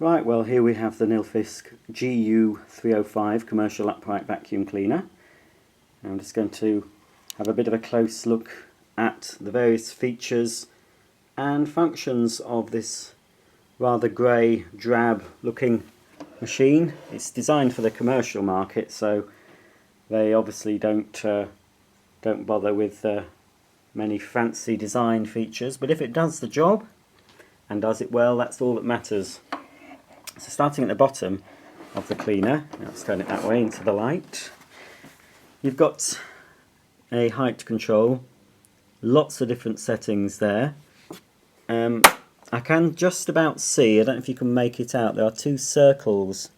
Right, well here we have the Nilfisk GU 305 commercial upright vacuum cleaner. I'm just going to have a bit of a close look at the various features and functions of this rather grey, drab looking machine. It's designed for the commercial market, so they obviously don't bother with many fancy design features, but if it does the job and does it well, that's all that matters. So starting at the bottom of the cleaner, let's turn it that way into the light, you've got a height control, lots of different settings there. I can just about see, I don't know if you can make it out, there are two circles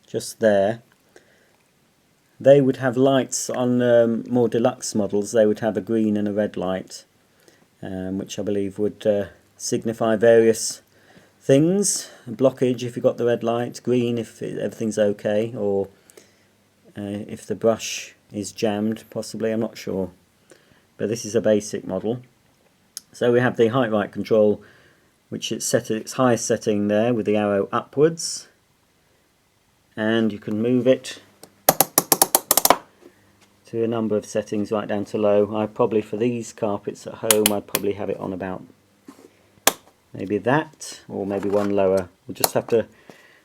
just there. They would have lights on more deluxe models, they would have a green and a red light, which I believe would signify various things. Blockage if you've got the red light, green if everything's okay, or if the brush is jammed possibly, I'm not sure. But this is a basic model. So we have the height right control, which is set at its highest setting there with the arrow upwards, and you can move it to a number of settings right down to low. I probably, for these carpets at home, I'd probably have it on about maybe that, or maybe one lower. We'll just have to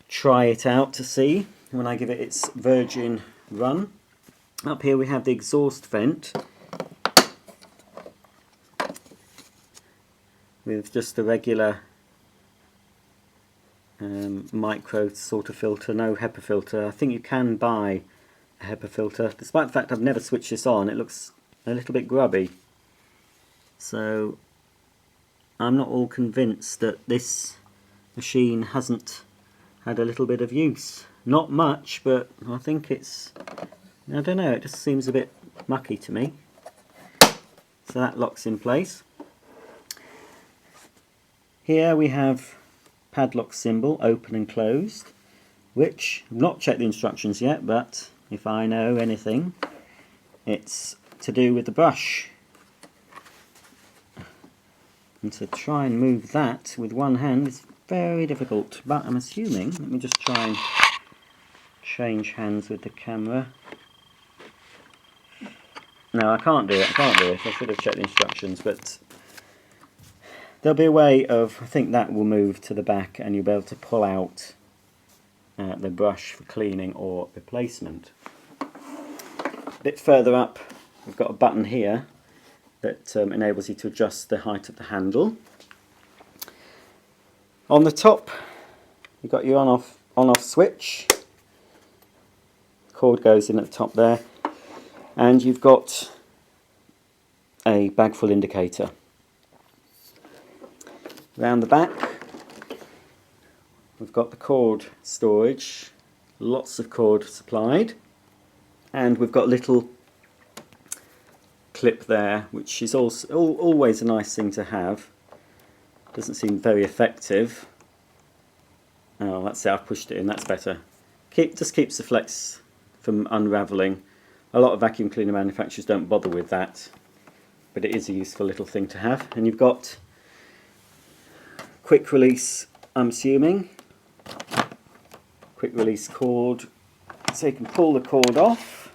try it out to see when I give it its virgin run. Up here we have the exhaust vent with just a regular micro sort of filter, no HEPA filter. I think you can buy a HEPA filter. Despite the fact I've never switched this on, it looks a little bit grubby. So I'm not all convinced that this machine hasn't had a little bit of use. Not much, but I think it's, I don't know, it just seems a bit mucky to me. So that locks in place. Here we have padlock symbol, open and closed, which I've not checked the instructions yet, but if I know anything, it's to do with the brush. And to try and move that with one hand is very difficult, but I'm assuming, let me just try and change hands with the camera. No, I can't do it, I should have checked the instructions, but there'll be a way of, I think that will move to the back and you'll be able to pull out the brush for cleaning or replacement. A bit further up, we've got a button here that enables you to adjust the height of the handle. On the top, you've got your on-off switch. Cord goes in at the top there, and you've got a bag full indicator. Round the back, we've got the cord storage, lots of cord supplied, and we've got a little clip there, which is also always a nice thing to have. Doesn't seem very effective. Oh, that's it, I've pushed it in, that's better. Just keeps the flex from unravelling. A lot of vacuum cleaner manufacturers don't bother with that, but it is a useful little thing to have. And you've got quick release, I'm assuming, quick release cord, so you can pull the cord off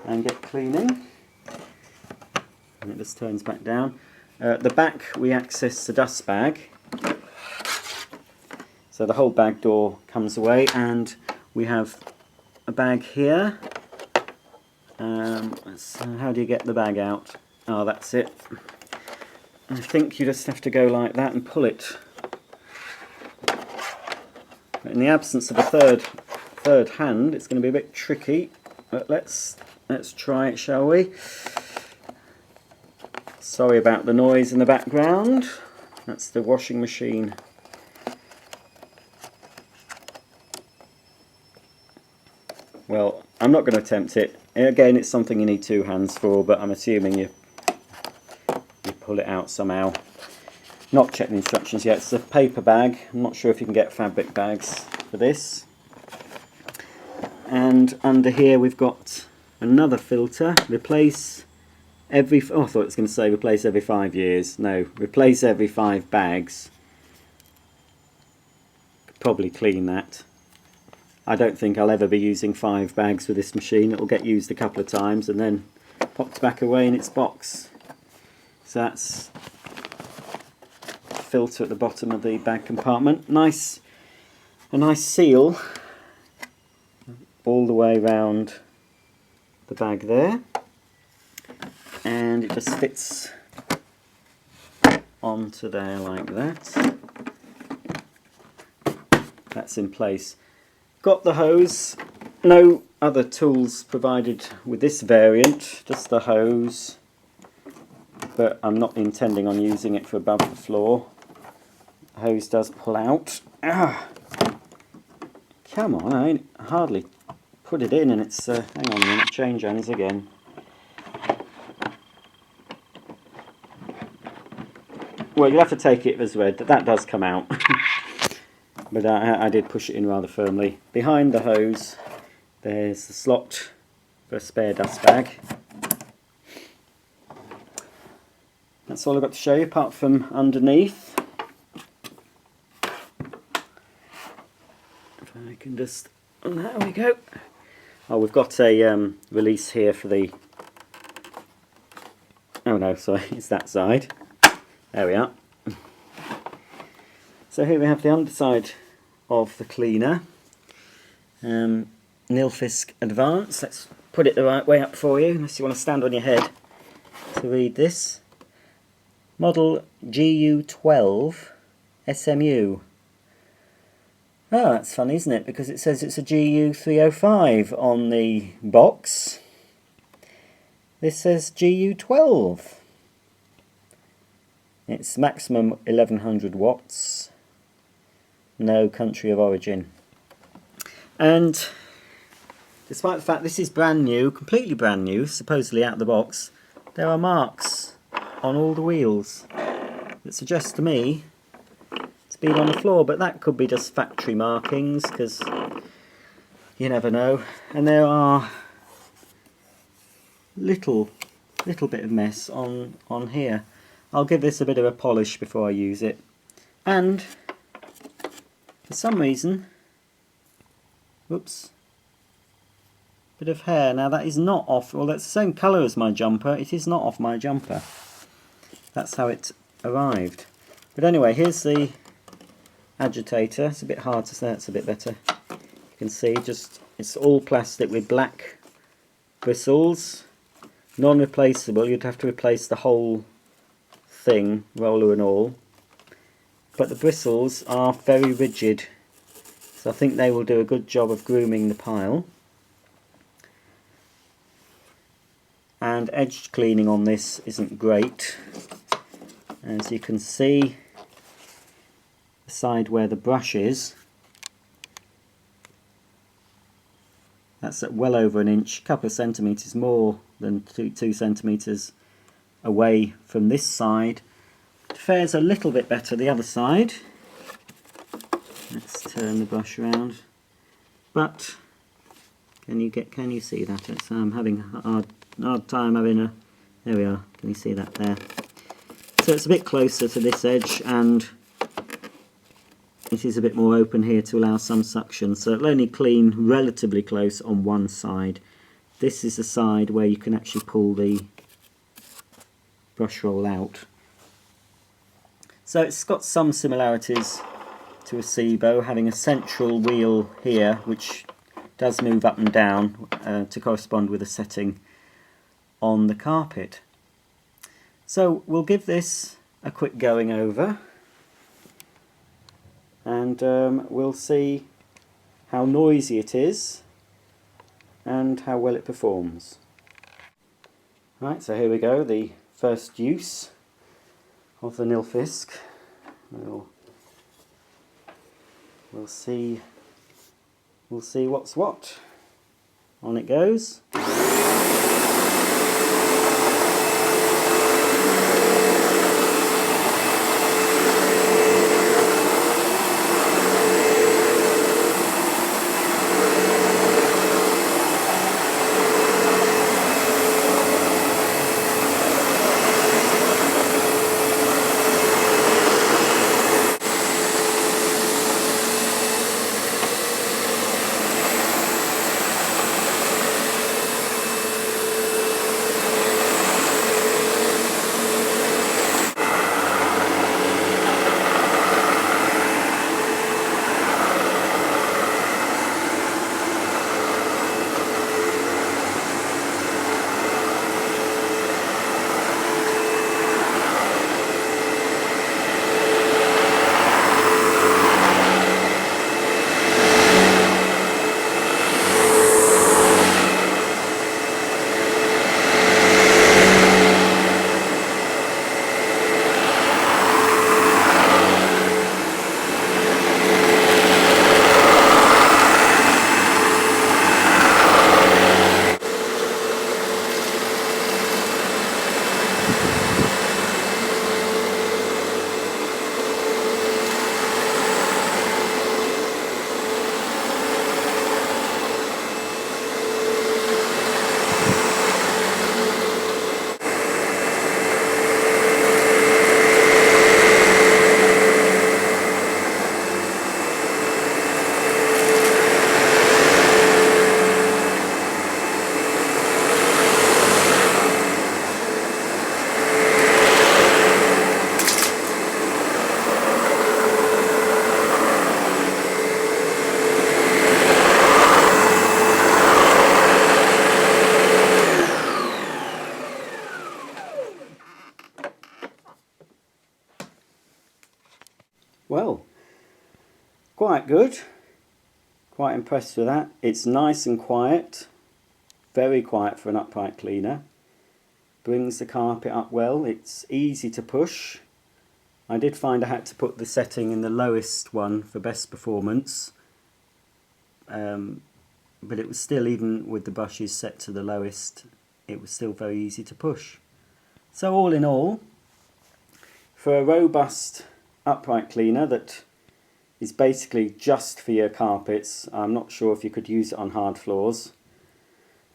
and get cleaning. And it just turns back down. The back we access the dust bag, so the whole bag door comes away, and we have a bag here. How do you get the bag out? Oh, that's it. I think you just have to go like that and pull it. In the absence of a third hand, it's going to be a bit tricky, but let's try it, shall we? Sorry about the noise in the background. That's the washing machine. Well, I'm not going to attempt it. Again, it's something you need two hands for, but I'm assuming you pull it out somehow. Not checked the instructions yet. It's a paper bag. I'm not sure if you can get fabric bags for this. And under here we've got another filter. Replace every, oh, I thought it was going to say replace every 5 years. No, replace every 5 bags. probably clean that. I don't think I'll ever be using 5 bags with this machine. It'll get used a couple of times and then popped back away in its box. So that's filter at the bottom of the bag compartment. A nice seal all the way around the bag there, and it just fits onto there like that. That's in place. Got the hose. No other tools provided with this variant, just the hose, but I'm not intending on using it for above the floor. The hose does pull out. Ah, come on, I hardly put it in and it's, hang on a minute, change hands again. Well, you'll have to take it as read, that does come out. But I did push it in rather firmly. Behind the hose there's the slot for a spare dust bag. That's all I've got to show you apart from underneath. If I can just, there we go. Oh, we've got a release here for the, oh no, sorry, it's that side. There we are. So here we have the underside of the cleaner. Nilfisk-Advance. Let's put it the right way up for you, unless you want to stand on your head to read this. Model GU12 SMU. Oh, that's funny, isn't it? Because it says it's a GU305 on the box. This says GU12. It's maximum 1100 watts. No country of origin. And despite the fact this is brand new, completely brand new, supposedly out of the box, there are marks on all the wheels that suggest to me it's been on the floor, but that could be just factory markings, because you never know. And there are little bit of mess on here. I'll give this a bit of a polish before I use it. And for some reason, whoops, bit of hair. Now that is not off, well that's the same colour as my jumper, it is not off my jumper. That's how it arrived. But anyway, here's the agitator. It's a bit hard to say, it's a bit better. You can see just, it's all plastic with black bristles. Non-replaceable, you'd have to replace the whole thing, roller and all. But the bristles are very rigid, so I think they will do a good job of grooming the pile. And edge cleaning on this isn't great. As you can see, the side where the brush is, that's at well over an inch, a couple of centimetres more than 2 centimetres away from this side. It fares a little bit better the other side. Let's turn the brush around. But can you see that? I'm having a hard time having a, there we are, can you see that there? So it's a bit closer to this edge and it is a bit more open here to allow some suction, so it'll only clean relatively close on one side. This is the side where you can actually pull the brush roll out. So it's got some similarities to a SIBO, having a central wheel here which does move up and down to correspond with the setting on the carpet. So we'll give this a quick going over and we'll see how noisy it is and how well it performs. Right, so here we go, the first use of the Nilfisk. We'll see what's what. On it goes. quite good. Quite impressed with that. It's nice and quiet, very quiet for an upright cleaner. Brings the carpet up well. It's easy to push. I did find I had to put the setting in the lowest one for best performance, but it was still, even with the brushes set to the lowest, it was still very easy to push. So all in all, for a robust upright cleaner that is basically just for your carpets, I'm not sure if you could use it on hard floors,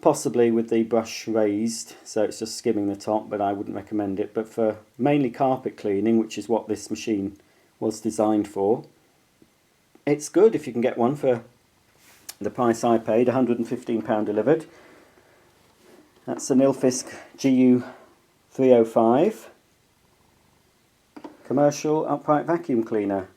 possibly with the brush raised so it's just skimming the top, but I wouldn't recommend it. But for mainly carpet cleaning, which is what this machine was designed for, it's good if you can get one for the price I paid, £115 delivered. That's the Nilfisk GU 305 commercial upright vacuum cleaner.